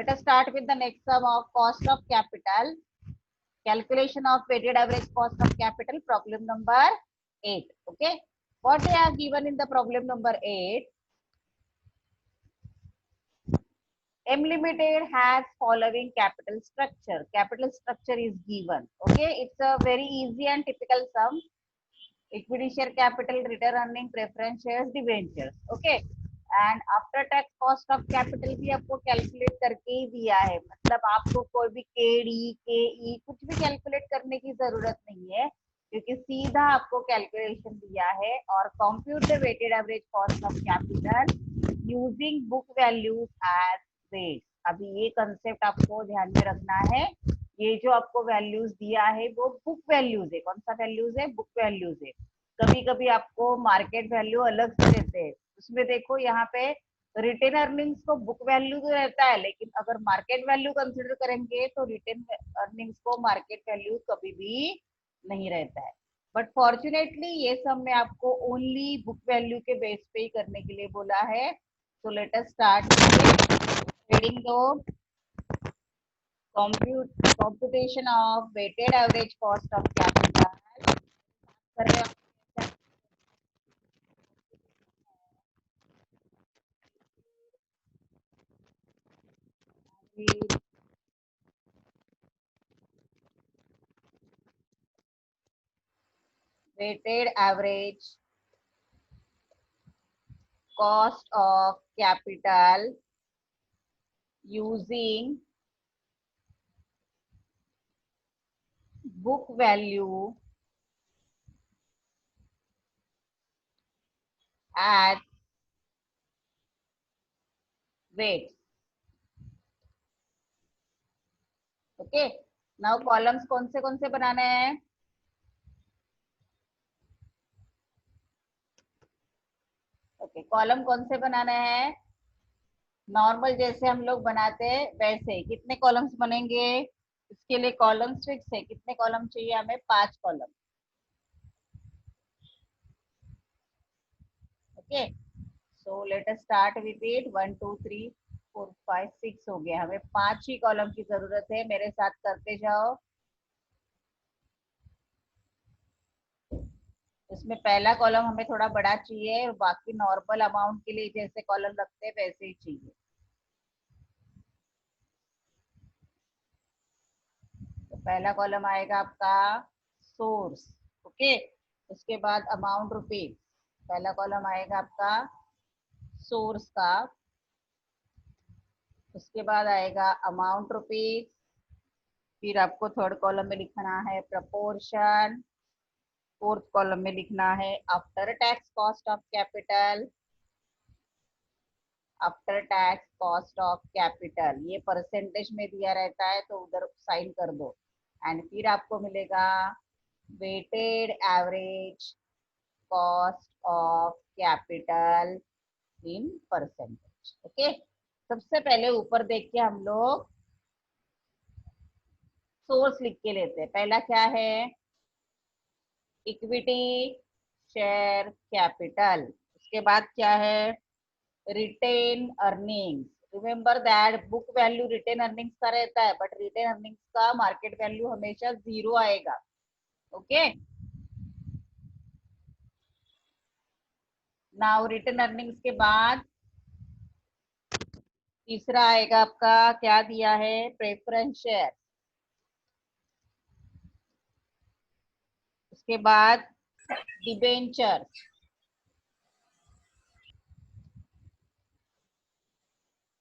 Let us start with the next sum of cost of capital. Calculation of weighted average cost of capital, problem number 8. Okay, what they are given in the problem number 8? M Limited has following capital structure. Capital structure is given. Okay, it's a very easy and typical sum. Equity share capital, return earning, preference shares, debentures. Okay, and after tax cost of capital भी आपको calculate करके ही दिया है, मतलब आपको कोई भी KD केई कुछ भी कैलकुलेट करने की जरूरत नहीं है, क्योंकि सीधा आपको कैलकुलेशन दिया है। और compute the weighted average cost of capital using book values as weight. अभी ये कंसेप्ट आपको ध्यान में रखना है, ये जो आपको वैल्यूज दिया है वो बुक वैल्यूज है। कौन सा वैल्यूज है? बुक वैल्यूज है। कभी कभी आपको मार्केट वैल्यू अलग से देते हैं, उसमें देखो यहाँ पे रिटेन अर्निंग्स को बुक वैल्यू तो रहता है, लेकिन अगर मार्केट वैल्यू कंसिडर करेंगे तो रिटेन अर्निंग्स को मार्केट वैल्यू कभी भी नहीं रहता है। बट फॉर्चुनेटली ये सब में आपको ओनली बुक वैल्यू के बेस पे ही करने के लिए बोला है। So let us start reading the computation of weighted average cost of capital। कर रहे हैं weighted average cost of capital using book value at weight। Okay, now columns कौन से बनाने हैं? ओके, कॉलम कौन से बनाने हैं? नॉर्मल जैसे हम लोग बनाते हैं वैसे। कितने कॉलम्स बनेंगे? इसके लिए कॉलम फिक्स है। कितने कॉलम चाहिए हमें? 5 column. Okay, so let us start with it. 1 2 3 4 5 6 हो गया। हमें 5 ही कॉलम की जरूरत है। मेरे साथ करते जाओ। इसमें पहला कॉलम हमें थोड़ा बड़ा चाहिए, और बाकी नॉर्मल अमाउंट के लिए जैसे कॉलम रखते हैं वैसे ही चाहिए। तो पहला कॉलम आएगा आपका सोर्स। ओके, उसके बाद अमाउंट रुपीज। पहला कॉलम आएगा आपका सोर्स का। उसके बाद आएगा अमाउंट रुपीज। फिर आपको थर्ड कॉलम में लिखना है प्रपोर्शन। फोर्थ कॉलम में लिखना है after tax cost of capital. After tax cost of capital ये परसेंटेज में दिया रहता है, तो उधर साइन कर दो। एंड फिर आपको मिलेगा weighted average cost of capital in percentage. Okay, सबसे पहले ऊपर देख के हम लोग सोर्स लिख के लेते हैं। पहला क्या है? Equity share capital. उसके बाद क्या है? Retained earnings. Remember that book value retained earnings का रहता है, बट रिटेन अर्निंग्स का मार्केट वैल्यू हमेशा 0 आएगा। ओके, नाउ रिटेन अर्निंग्स के बाद तीसरा आएगा आपका, क्या दिया है? Preference share. उसके बाद डिबेंचर।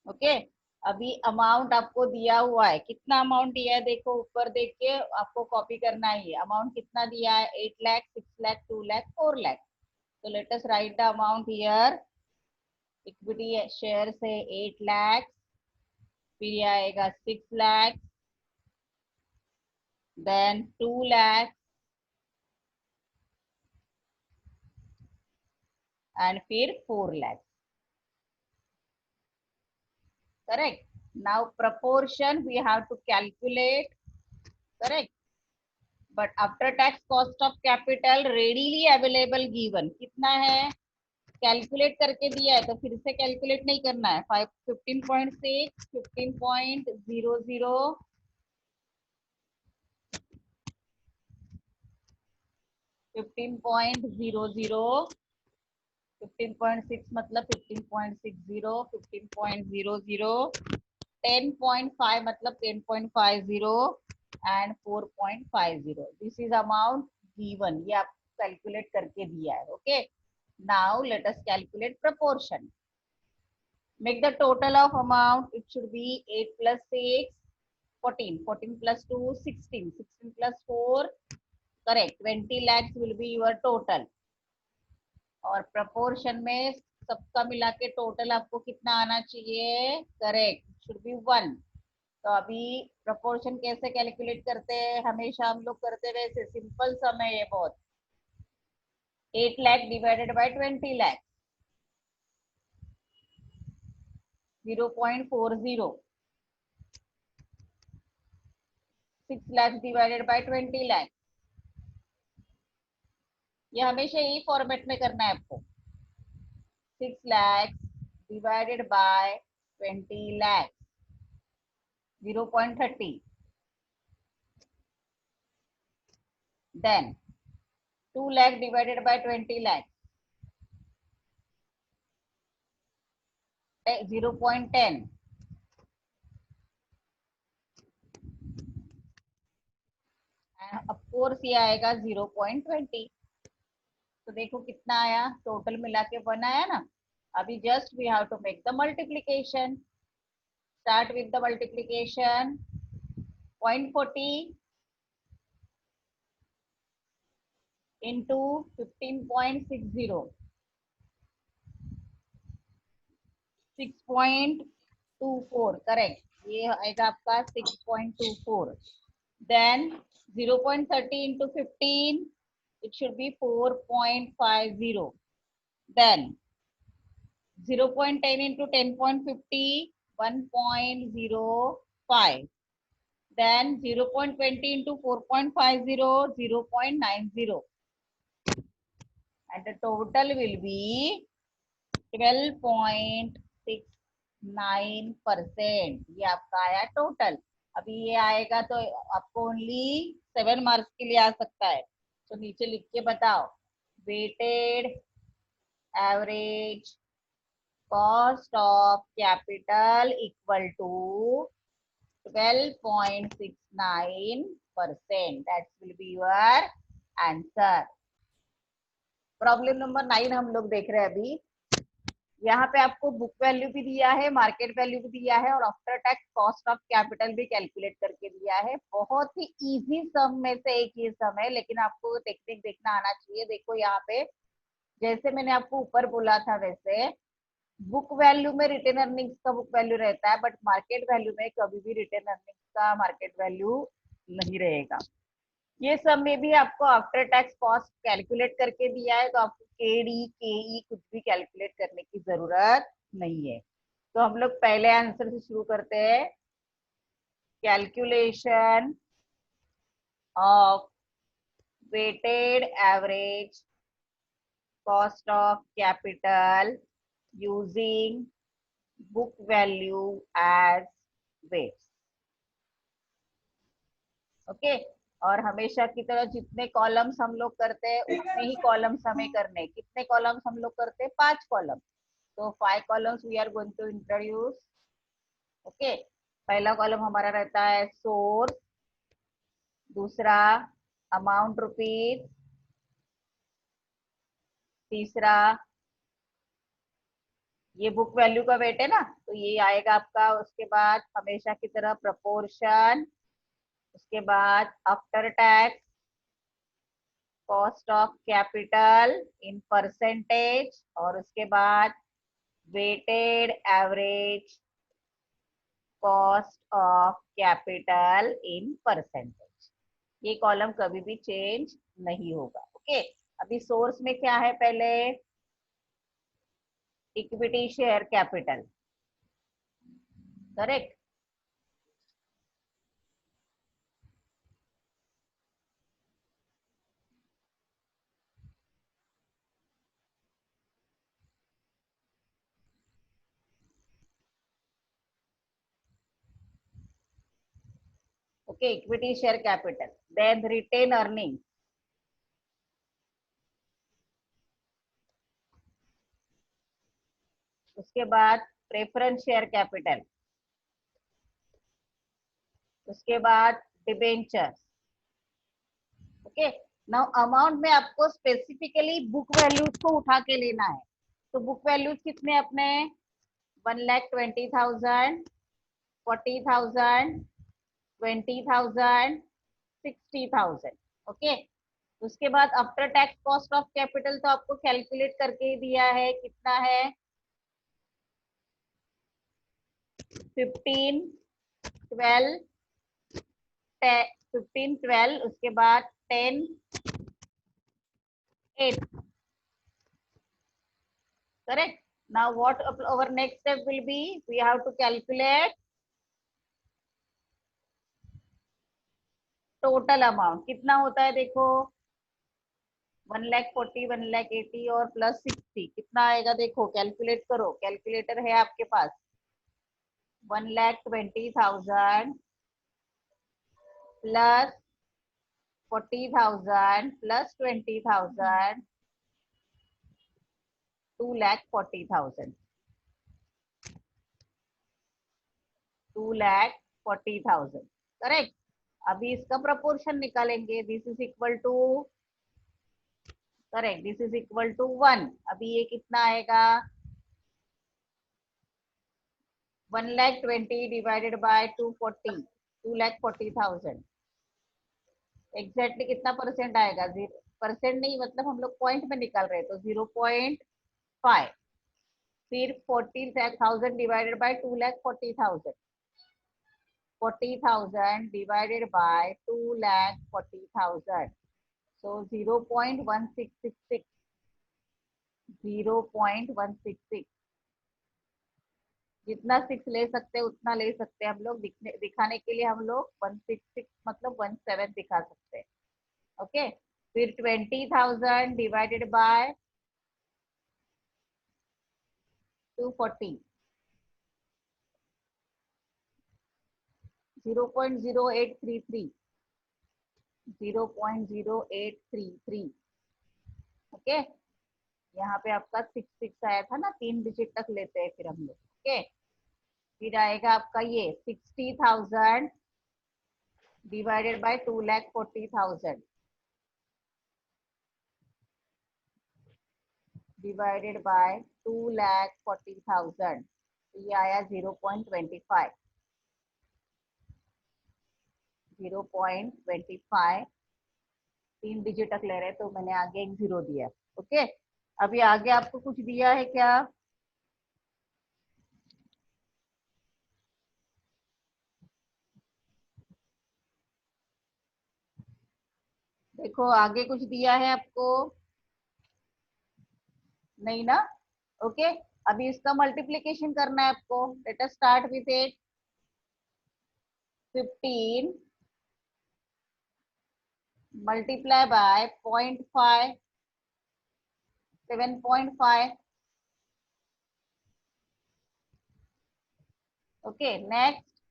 ओके, अभी अमाउंट आपको दिया हुआ है। कितना अमाउंट दिया है देखो, ऊपर देख के आपको कॉपी करना है। अमाउंट कितना दिया है? 8 लाख, 6 लाख, 2 लाख, 4 लाख। तो let us right the amount here. Equity share से 8 लाख, फिर ये आएगा 6 लाख, देन 2 लाख, एंड फिर 4 lakh. Correct. Now proportion we have to calculate, correct, but after tax cost of capital readily available given कितना है? कैलकुलेट करके दिया है तो फिर से कैलकुलेट नहीं करना है। 15.6, 15.00, 15.00, 15.6 मतलब 15.60, 15.00, 10.5 मतलब 10.50 and 4.50। This is amount given, ये आपको कैलकुलेट करके दिया है। Okay, now let us calculate proportion. Make the total of amount. It should be 8 plus 6, 14. 14 plus 2, 16. 16 plus 4, correct. 20 lakhs will be your total. और proportion में सबका मिला के टोटल आपको कितना आना चाहिए? Correct, should be 1। तो अभी प्रपोर्शन कैसे कैलकुलेट करते हैं? हमेशा हम लोग करते वैसे, सिंपल सम है ये बहुत। 8 lakh divided by 20 lakh, 0.40। 6 lakh divided by 20 lakh, ये हमेशा यही फॉर्मेट में करना है आपको। 6 lakhs divided by 20 lakhs, 0.30। Then 2 lakh divided by 20 lakhs, 0.10। And of course ये आएगा 0.20। तो देखो कितना आया, टोटल मिला के 1 आया ना। अभी just we have to make the multiplication. Start with the multiplication. 0.40 into 15.60, 6.24, correct, ये आएगा आपका 6.24। Then 0.30 into 15, it should be 4.50। then 0.10 into 10.50, 1.05। then 0.20 into 4.50, 0.90, and the total will be 12.69%। ये आपका आया टोटल। अभी ये आएगा तो आपको ओनली 7 मार्क्स के लिए आ सकता है। तो नीचे लिख के बताओ, weighted average cost of capital equal to 12.69%। That will be your answer. Problem number 9 हम लोग देख रहे हैं अभी। यहाँ पे आपको बुक वैल्यू भी दिया है, मार्केट वैल्यू भी दिया है, और after tax cost of capital भी कैलकुलेट करके दिया है। बहुत ही इजी सम में से एक ये सम है, लेकिन आपको टेक्निक देखना आना चाहिए। देखो यहाँ पे जैसे मैंने आपको ऊपर बोला था, वैसे बुक वैल्यू में रिटेन अर्निंग्स का बुक वैल्यू रहता है, बट मार्केट वैल्यू में कभी भी रिटेन अर्निंग्स का मार्केट वैल्यू नहीं रहेगा। ये सब में भी आपको आफ्टर टैक्स कॉस्ट कैलकुलेट करके दिया है, तो आपको केडी केई कुछ भी कैलकुलेट करने की जरूरत नहीं है। तो हम लोग पहले आंसर से शुरू करते हैं। Calculation of weighted average cost of capital using book value as weights. Okay, और हमेशा की तरह जितने कॉलम्स हम लोग करते हैं उतने ही कॉलम्स हमें करने। कितने कॉलम्स हम लोग करते हैं? 5 कॉलम। तो 5 columns we are going to introduce. Okay, पहला कॉलम हमारा रहता है सोर्स, दूसरा अमाउंट रुपीज, तीसरा ये बुक वैल्यू का वेट है ना, तो ये आएगा आपका। उसके बाद हमेशा की तरह प्रपोर्शन, उसके बाद after tax cost of capital in percentage, और उसके बाद weighted average cost of capital in percentage. ये कॉलम कभी भी चेंज नहीं होगा। ओके, अभी सोर्स में क्या है? पहले equity share capital, correct. Okay, equity share capital, then retained earning, उसके बाद प्रेफरेंस शेयर कैपिटल, उसके बाद डिबेंचर। ओके, नाउ अमाउंट में आपको स्पेसिफिकली बुक वैल्यूज को उठा के लेना है। तो बुक वैल्यूज कितने अपने, 1,20,000, 40,000, 20,000, 60,000। ओके, उसके बाद after tax cost of capital तो आपको कैलकुलेट करके ही दिया है, कितना है 15, 12, 15, 12, उसके बाद 10, 8, correct. Now what our next step will be, we have to calculate total amount कितना होता है। देखो 1,40,000, 1,80,000 और प्लस 60 कितना आएगा, देखो कैलकुलेट करो, कैलकुलेटर है आपके पास। 1,20,000 प्लस 40,000 प्लस 20,000, 2,40,000, 2,40,000, करेक्ट। अभी इसका प्रपोर्शन निकालेंगे, this is equal to, correct, this is equal to 1। अभी ये कितना आएगा, 1,20,000 डिवाइडेड बाय 240, 2,40,000, एग्जैक्टली कितना परसेंट आएगा, 0% नहीं, मतलब हम लोग पॉइंट में निकाल रहे हैं तो 0.5। फिर 40,000 divided by 2,40,000, 40,000 divided by 2,40,000, so 0.1666, 0.166, जितना 6 ले सकते हैं उतना ले सकते हैं हम लोग, दिखाने के लिए हम लोग 166 मतलब 17 दिखा सकते हैं। ओके, फिर 20,000 डिवाइडेड बाय 240, 0.0833, 0.0833। ओके, यहाँ पे आपका 6 आया था ना, 3 डिजिट तक लेते हैं फिर हम लोग। ओके, फिर आएगा आपका ये 60,000 डिवाइडेड बाय 2,40,000 डिवाइडेड बाय 2,40,000, ये आया 0.25, 0.25, 3 डिजिट तक ले रहे तो मैंने आगे एक 0 दिया। ओके, अभी आगे आपको कुछ दिया है क्या, देखो आगे कुछ दिया है आपको, नहीं ना। ओके, अभी इसका मल्टीप्लीकेशन करना है आपको, let us start with it. 15 multiply by 0.5, 7.5। Okay, next,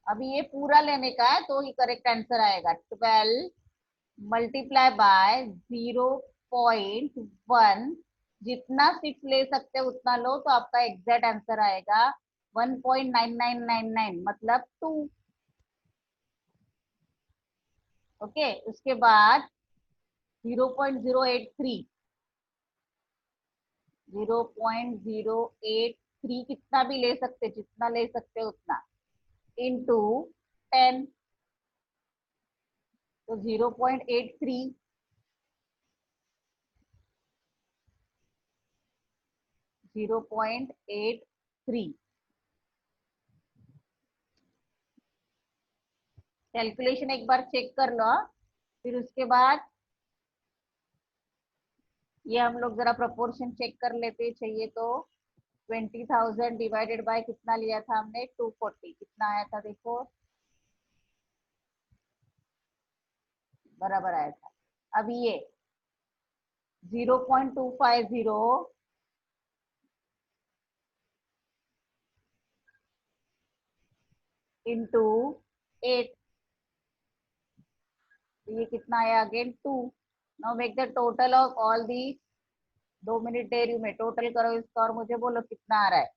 अभी ये पूरा लेने का है तो ही करेक्ट आंसर आएगा। 12 मल्टीप्लाई बाय 0.1, जितना 6 ले सकते हो उतना लो, तो आपका एग्जैक्ट आंसर आएगा 1.9999, मतलब 2। ओके, उसके बाद 0.083, 0.083 कितना भी ले सकते, जितना ले सकते उतना, इंटू 10, तो 0.83, 0.83। कैलकुलेशन एक बार चेक कर लो, फिर उसके बाद ये हम लोग जरा प्रोपोर्शन चेक कर लेते चाहिए तो। 20,000 डिवाइडेड बाय कितना लिया था हमने, 240, कितना आया था देखो, बराबर आया था। अब ये 0.250 इंटू 8, तो ये कितना आया again 2। Now make the total of all the 2 minute दे रही हूँ मैं, टोटल करो इसका और मुझे बोलो कितना आ रहा है।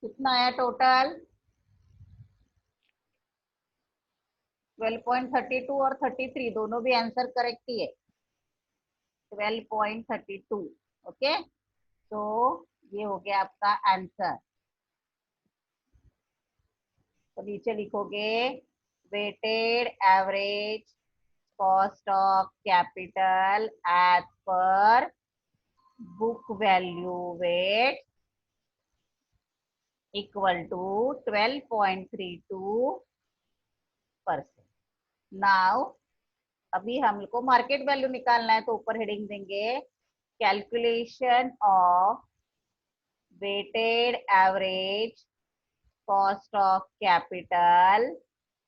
कितना आया टोटल? 12.32 और 33 दोनों भी आंसर करेक्ट ही है। 12.32। ओके, तो ये हो गया आपका आंसर। तो नीचे लिखोगे weighted average cost of capital as per book value weight equal to 12.32%। Now अभी हमको मार्केट वैल्यू निकालना है, तो ऊपर हेडिंग देंगे calculation of weighted average cost of capital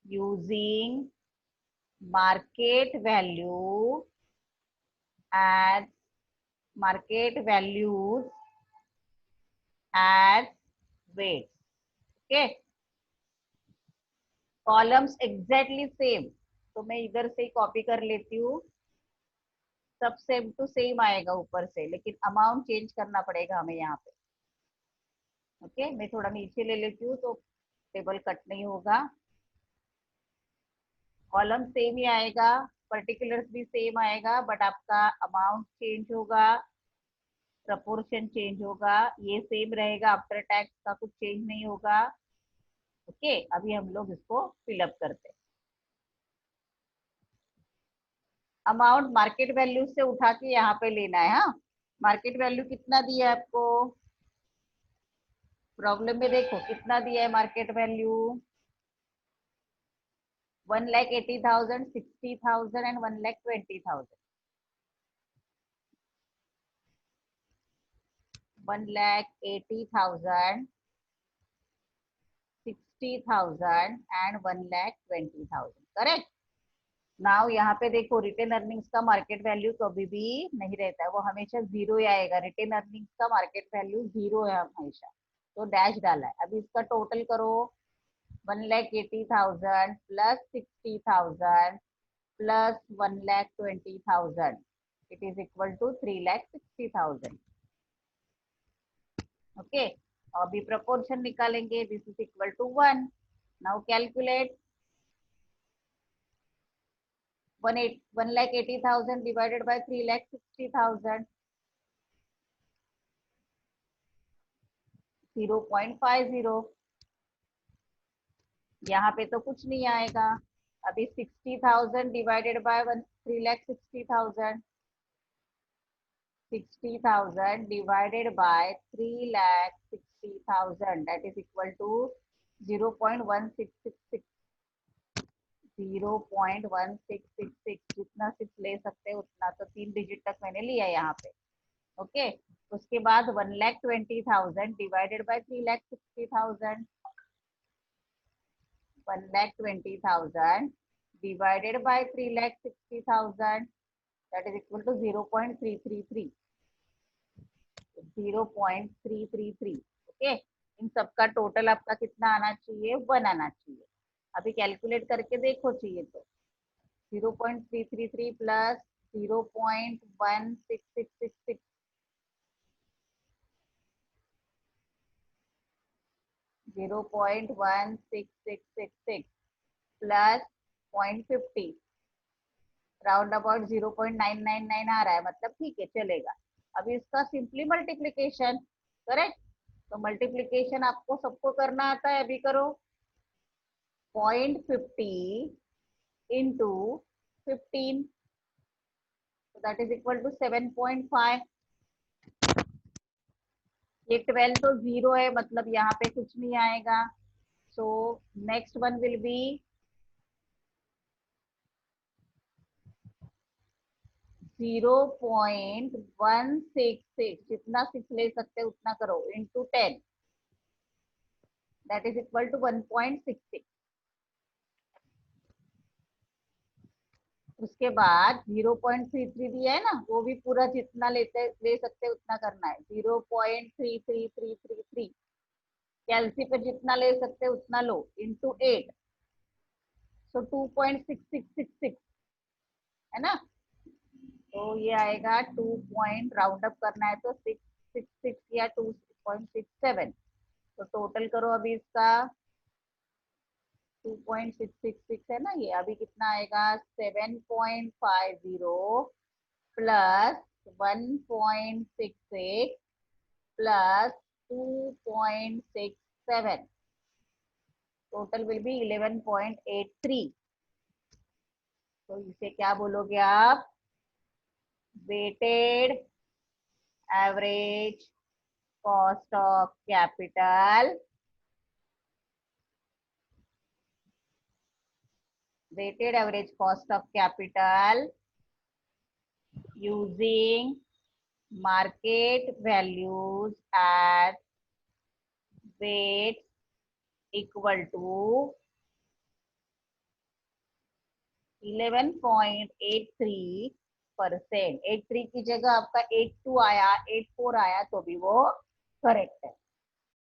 using market value as market values as weights. Okay, columns exactly same, तो मैं इधर से ही कॉपी कर लेती हूँ। सब सेम टू सेम आएगा ऊपर से, लेकिन अमाउंट चेंज करना पड़ेगा हमें यहाँ पे। ओके, मैं थोड़ा नीचे ले लेती हूँ तो टेबल कट नहीं होगा। कॉलम सेम ही आएगा, पर्टिकुलर्स भी सेम आएगा, बट आपका अमाउंट चेंज होगा, प्रपोर्शन चेंज होगा। ये सेम रहेगा, आफ्टर टैक्स का कुछ चेंज नहीं होगा। ओके, अभी हम लोग इसको फिलअप करते हैं। अमाउंट मार्केट वैल्यू से उठा के यहाँ पे लेना है। हाँ, मार्केट वैल्यू कितना दिया है आपको प्रॉब्लम में? देखो कितना दिया है market value, 1,80,000, 60,000 and 1,20,000। 1,80,000, 60,000 and 1,20,000। Correct. Now यहाँ पे देखो रिटेन अर्निंग्स का मार्केट वैल्यू कभी भी नहीं रहता है, वो हमेशा जीरो ही आएगा। रिटेन अर्निंग्स का मार्केट वैल्यू जीरो है हमेशा, तो डैश डाला है। अभी इसका टोटल करो, 1,80,000 plus 60,000 plus 1,20,000, it is equal to 3,60,000। Okay, अभी प्रपोर्शन निकालेंगे, this is equal to 1। Now calculate 1,80,000 divided by 3,60,000, 0.50। यहाँ पे तो कुछ नहीं आएगा। अभी 60,000 divided by 3,60,000, 60,000 divided by 3,60,000, that is equal to 0.1666, 0.1666। जितना सिर्फ ले सकते हैं उतना, तो 3 डिजिट तक मैंने लिया यहाँ पे। ओके, उसके बाद 1,20,000 divided bye 3,60,000, 1,20,000 divided by 3,60,000, that is equal to 0.333, 0.333। Okay, इन सबका टोटल आपका कितना आना चाहिए? 1 आना चाहिए। अभी कैलकुलेट करके देखो चाहिए तो 0.333 प्लस 0.1666, 0.1666 प्लस 0.50, राउंड अबाउट 0.999 आ रहा है, मतलब ठीक है चलेगा। अभी इसका सिंपली मल्टीप्लीकेशन। करेक्ट, तो मल्टीप्लीकेशन आपको सबको करना आता है, अभी करो। 0.50 into 15, that is equal to 7.5। ये 12 तो जीरो है, मतलब यहाँ पे कुछ नहीं आएगा। So next one will be 0.166, जितना 6 ले सकते उतना करो, into 10, that is equal to 1.66। उसके बाद 0.33 दिया है ना, वो भी पूरा जितना ले सकते उतना करना है, 0.33333। कैलसी पे जितना ले सकते उतना लो, इंटू 8, सो 2.6666 है ना। तो ये आएगा 2 पॉइंट, राउंड अप करना है तो 666 या 2.67। तो टोटल करो अभी इसका, 2.666 है ना ये, अभी कितना आएगा 7.50 plus 1.66 plus 2.67, total will be 11.83। तो इसे क्या बोलोगे आप, weighted average cost of capital, weighted average cost of capital using market values at weight equal to 11.83%। 83 की जगह आपका 82 आया, 84 आया तो भी वो करेक्ट है।